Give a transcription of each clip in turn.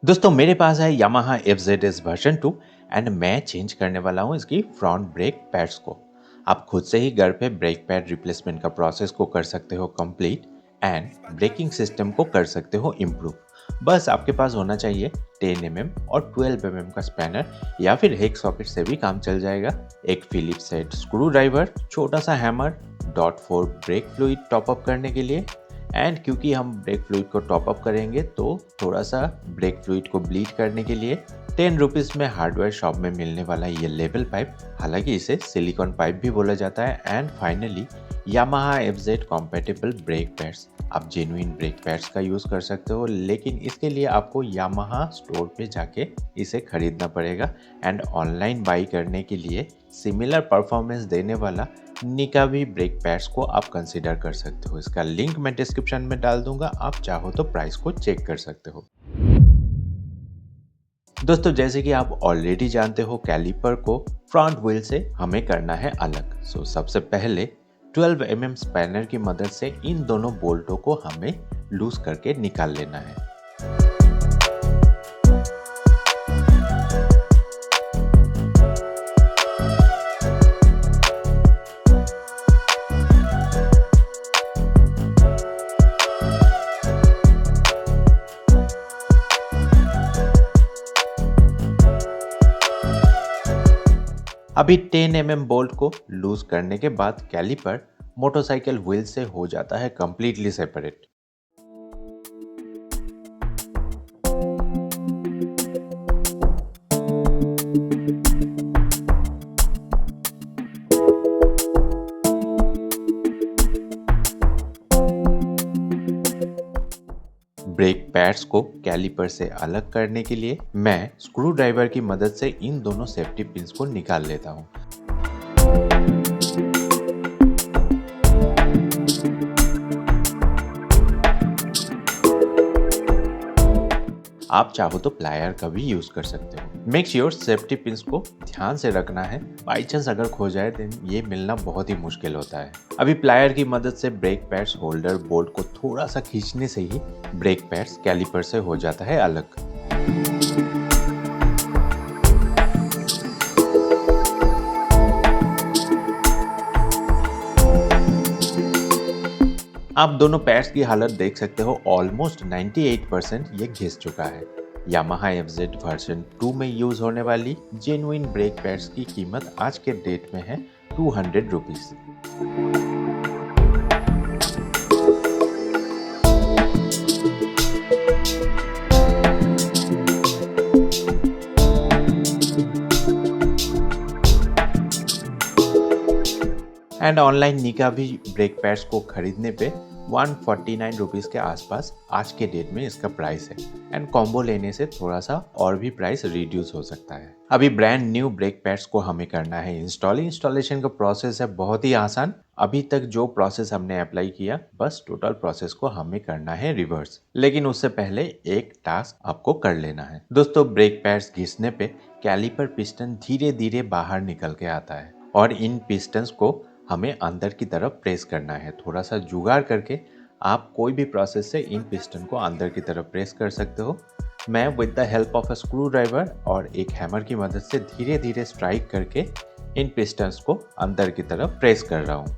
दोस्तों मेरे पास है यामाहा FZS वर्जन 2 एंड मैं चेंज करने वाला हूँ इसकी फ्रंट ब्रेक पैड्स को। आप खुद से ही घर पे ब्रेक पैड रिप्लेसमेंट का प्रोसेस को कर सकते हो कंप्लीट एंड ब्रेकिंग सिस्टम को कर सकते हो इम्प्रूव। बस आपके पास होना चाहिए 10 mm और 12 mm का स्पैनर या फिर हेक सॉकेट से भी काम चल जाएगा। एक फिलिप्स हेड स्क्रू ड्राइवर, छोटा सा hammer, .4 brake fluid top up करने के लिए एंड क्योंकि हम ब्रेक फ्लूइड को टॉप अप करेंगे तो थोड़ा सा ब्रेक फ्लूइड को ब्लीड करने के लिए 10 रुपीज़ में हार्डवेयर शॉप में मिलने वाला ये लेवल पाइप, हालांकि इसे सिलिकॉन पाइप भी बोला जाता है। And finally Yamaha FZ compatible brake pads. आप जेन्युइन ब्रेक पैड्स का यूज़ कर सकते हो, लेकिन इसके लिए आपको यामाहा स्टोर पे जाके इसे खरीदना पड़ेगा एंड ऑनलाइन बाई करने के लिए सिमिलर परफॉर्मेंस देने वाला निकावी ब्रेक पैड्स को आप कंसीडर कर सकते हो। इसका लिंक मैं डिस्क्रिप्शन में डाल दूंगा, आप चाहो तो प्राइस को चेक कर सकते हो। दोस्तों जैसे कि आप ऑलरेडी जानते हो, कैलिपर को फ्रंट व्हील से हमें करना है अलग। सबसे पहले 12 mm स्पैनर की मदद से इन दोनों बोल्टों को हमें लूज करके निकाल लेना है। अभी 10 mm बोल्ट को लूज करने के बाद कैलिपर मोटरसाइकिल व्हील से हो जाता है कंप्लीटली सेपरेट। ब्रेक पैड्स को कैलिपर से अलग करने के लिए मैं स्क्रू ड्राइवर की मदद से इन दोनों सेफ्टी पिंस को निकाल लेता हूं। आप चाहो तो प्लायर का भी यूज कर सकते हो। मेक श्योर सेफ्टी पिंस को ध्यान से रखना है, बाई चांस अगर खो जाए तो ये मिलना बहुत ही मुश्किल होता है। अभी प्लायर की मदद से ब्रेक पैड्स होल्डर बोल्ट को थोड़ा सा खींचने से ही ब्रेक पैड्स कैलिपर से हो जाता है अलग। आप दोनों पैड्स की हालत देख सकते हो, ऑलमोस्ट 98% ये घिस चुका है। यामाहा FZ वर्जन 2 में यूज होने वाली जेन्युइन ब्रेक पैड्स की कीमत आज के डेट में है 200 रुपीज। एंड ऑनलाइन निकावी ब्रेक पैड्स को खरीदने पे 149 रुपीज़ के आसपास आज के डेट में इसका प्राइस है। एंड कॉम्बो लेने से थोड़ा सा और भी प्राइस रिड्यूस हो सकता है। अभी ब्रांड न्यू ब्रेक पैड्स को हमें करना है इंस्टॉलेशन का प्रोसेस है बहुत ही आसान। अभी तक जो प्रोसेस हमने अप्लाई किया, बस टोटल प्रोसेस को हमें करना है रिवर्स। लेकिन उससे पहले एक टास्क आपको कर लेना है। दोस्तों ब्रेक पैड्स घिसने पे कैलिपर पिस्टन धीरे धीरे बाहर निकल के आता है और इन पिस्टन्स को हमें अंदर की तरफ प्रेस करना है। थोड़ा सा जुगाड़ करके आप कोई भी प्रोसेस से इन पिस्टन को अंदर की तरफ प्रेस कर सकते हो। मैं with the help of a screw driver और एक हैमर की मदद से धीरे धीरे स्ट्राइक करके इन पिस्टन्स को अंदर की तरफ प्रेस कर रहा हूँ।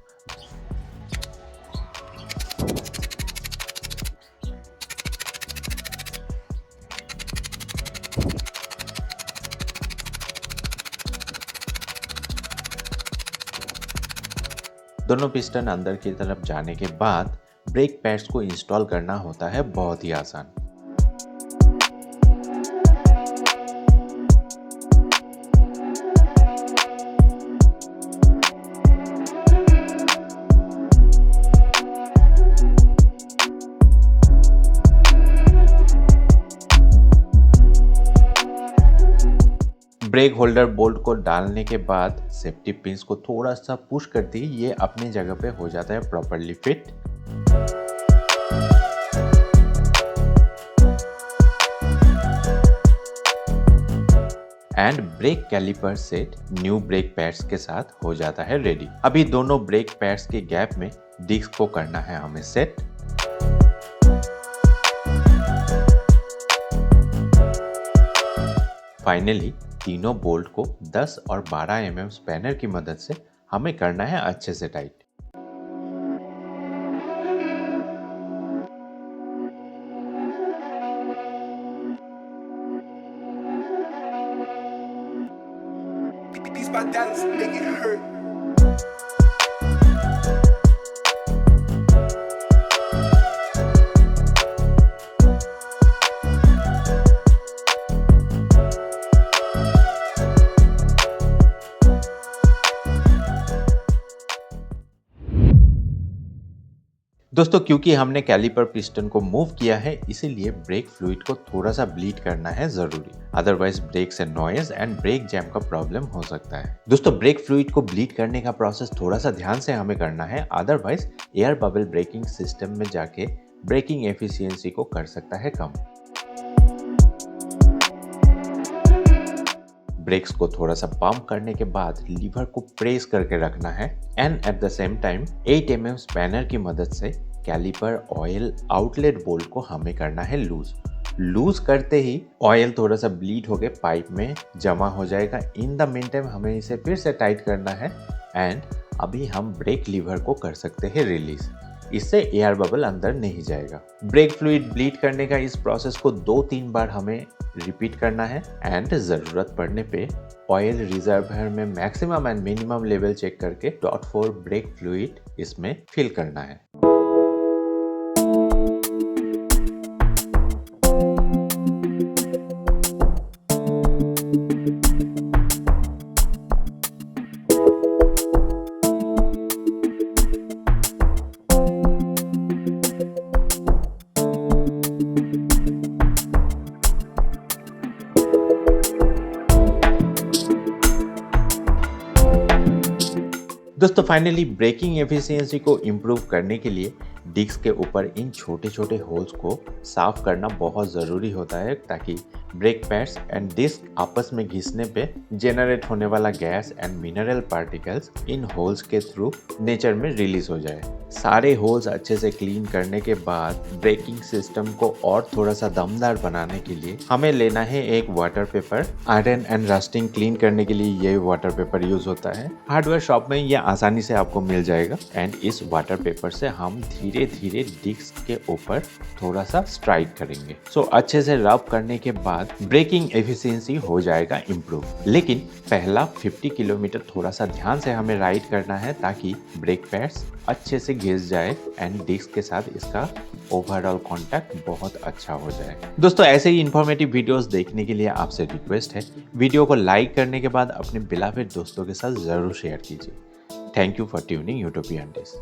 दोनों पिस्टन अंदर की तरफ जाने के बाद ब्रेक पैड्स को इंस्टॉल करना होता है बहुत ही आसान। ब्रेक होल्डर बोल्ट को डालने के बाद सेफ्टी पिंस को थोड़ा सा पुश करते ही ये अपनी जगह पे हो जाता है properly fit. And brake caliper set new brake pads के साथ हो जाता है रेडी। अभी दोनों ब्रेक पैड्स के गैप में डिस्क को करना है हमें सेट। फाइनली तीनों बोल्ट को 10 और 12 स्पैनर की मदद से हमें करना है अच्छे से tight. Beats by Dallas, make it hurt. दोस्तों क्योंकि हमने कैलिपर पिस्टन को मूव किया है इसीलिए ब्रेक फ्लूइड को थोड़ा सा ब्लीड करना है जरूरी, अदरवाइज ब्रेक से नॉइज एंड ब्रेक जैम का प्रॉब्लम हो सकता है। दोस्तों ब्रेक फ्लूइड को ब्लीड करने का प्रोसेस थोड़ा सा ध्यान से हमें करना है, otherwise air bubble braking system में जाके ब्रेकिंग एफिशिएंसी को कर सकता है कम। ब्रेक्स को थोड़ा सा पंप करने के बाद लीवर को प्रेस करके रखना है and at the same time 8 spanner की मदद से कैलिपर ऑयल आउटलेट बोल्ट को हमें करना है लूज करते ही ऑयल थोड़ा सा ब्लीड होके पाइप में जमा हो जाएगा। इन द मेन टाइम हमें इसे फिर से टाइट करना है एंड अभी हम ब्रेक लीवर को कर सकते हैं रिलीज, इससे एयर बबल अंदर नहीं जाएगा। ब्रेक फ्लूइड ब्लीड करने का इस प्रोसेस को 2-3 बार हमें रिपीट करना है एंड जरूरत पड़ने पे ऑयल रिजर्वायर में maximum and minimum level check करके .4 ब्रेक फ्लूइड इसमें फिल करना है। दोस्तों फाइनली ब्रेकिंग एफिशिएंसी को इम्प्रूव करने के लिए डिस्क के ऊपर इन छोटे छोटे होल्स को साफ करना बहुत ज़रूरी होता है ताकि ब्रेक पैड्स एंड डिस्क आपस में घिसने पे जनरेट होने वाला gas and mineral particles in holes के थ्रू नेचर में रिलीज हो जाए। सारे होल्स अच्छे से क्लीन करने के बाद ब्रेकिंग सिस्टम को और थोड़ा सा दमदार बनाने के लिए हमें लेना है एक water vapour. Iron and rusting clean करने के लिए ये वाटर पेपर यूज होता है, हार्डवेयर शॉप में ये आसानी से आपको मिल जाएगा एंड इस वाटर पेपर से हम धीरे धीरे डिस्क के ऊपर थोड़ा सा स्ट्राइक करेंगे। सो अच्छे से रब करने के बाद ब्रेकिंग एफिशिएंसी हो जाएगा इम्प्रूव। लेकिन पहला 50 किलोमीटर थोड़ा सा ध्यान से हमें राइड करना है ताकि ब्रेक पैड्स अच्छे से घिस जाए एंड डिस्क के साथ इसका ओवरऑल कांटेक्ट बहुत अच्छा हो जाए। दोस्तों ऐसे ही इंफॉर्मेटिव वीडियोस देखने के लिए आपसे रिक्वेस्ट है, वीडियो को लाइक करने के बाद अपने बिलावेड दोस्तों के साथ जरूर शेयर कीजिए। Thank you for tuning utopian days.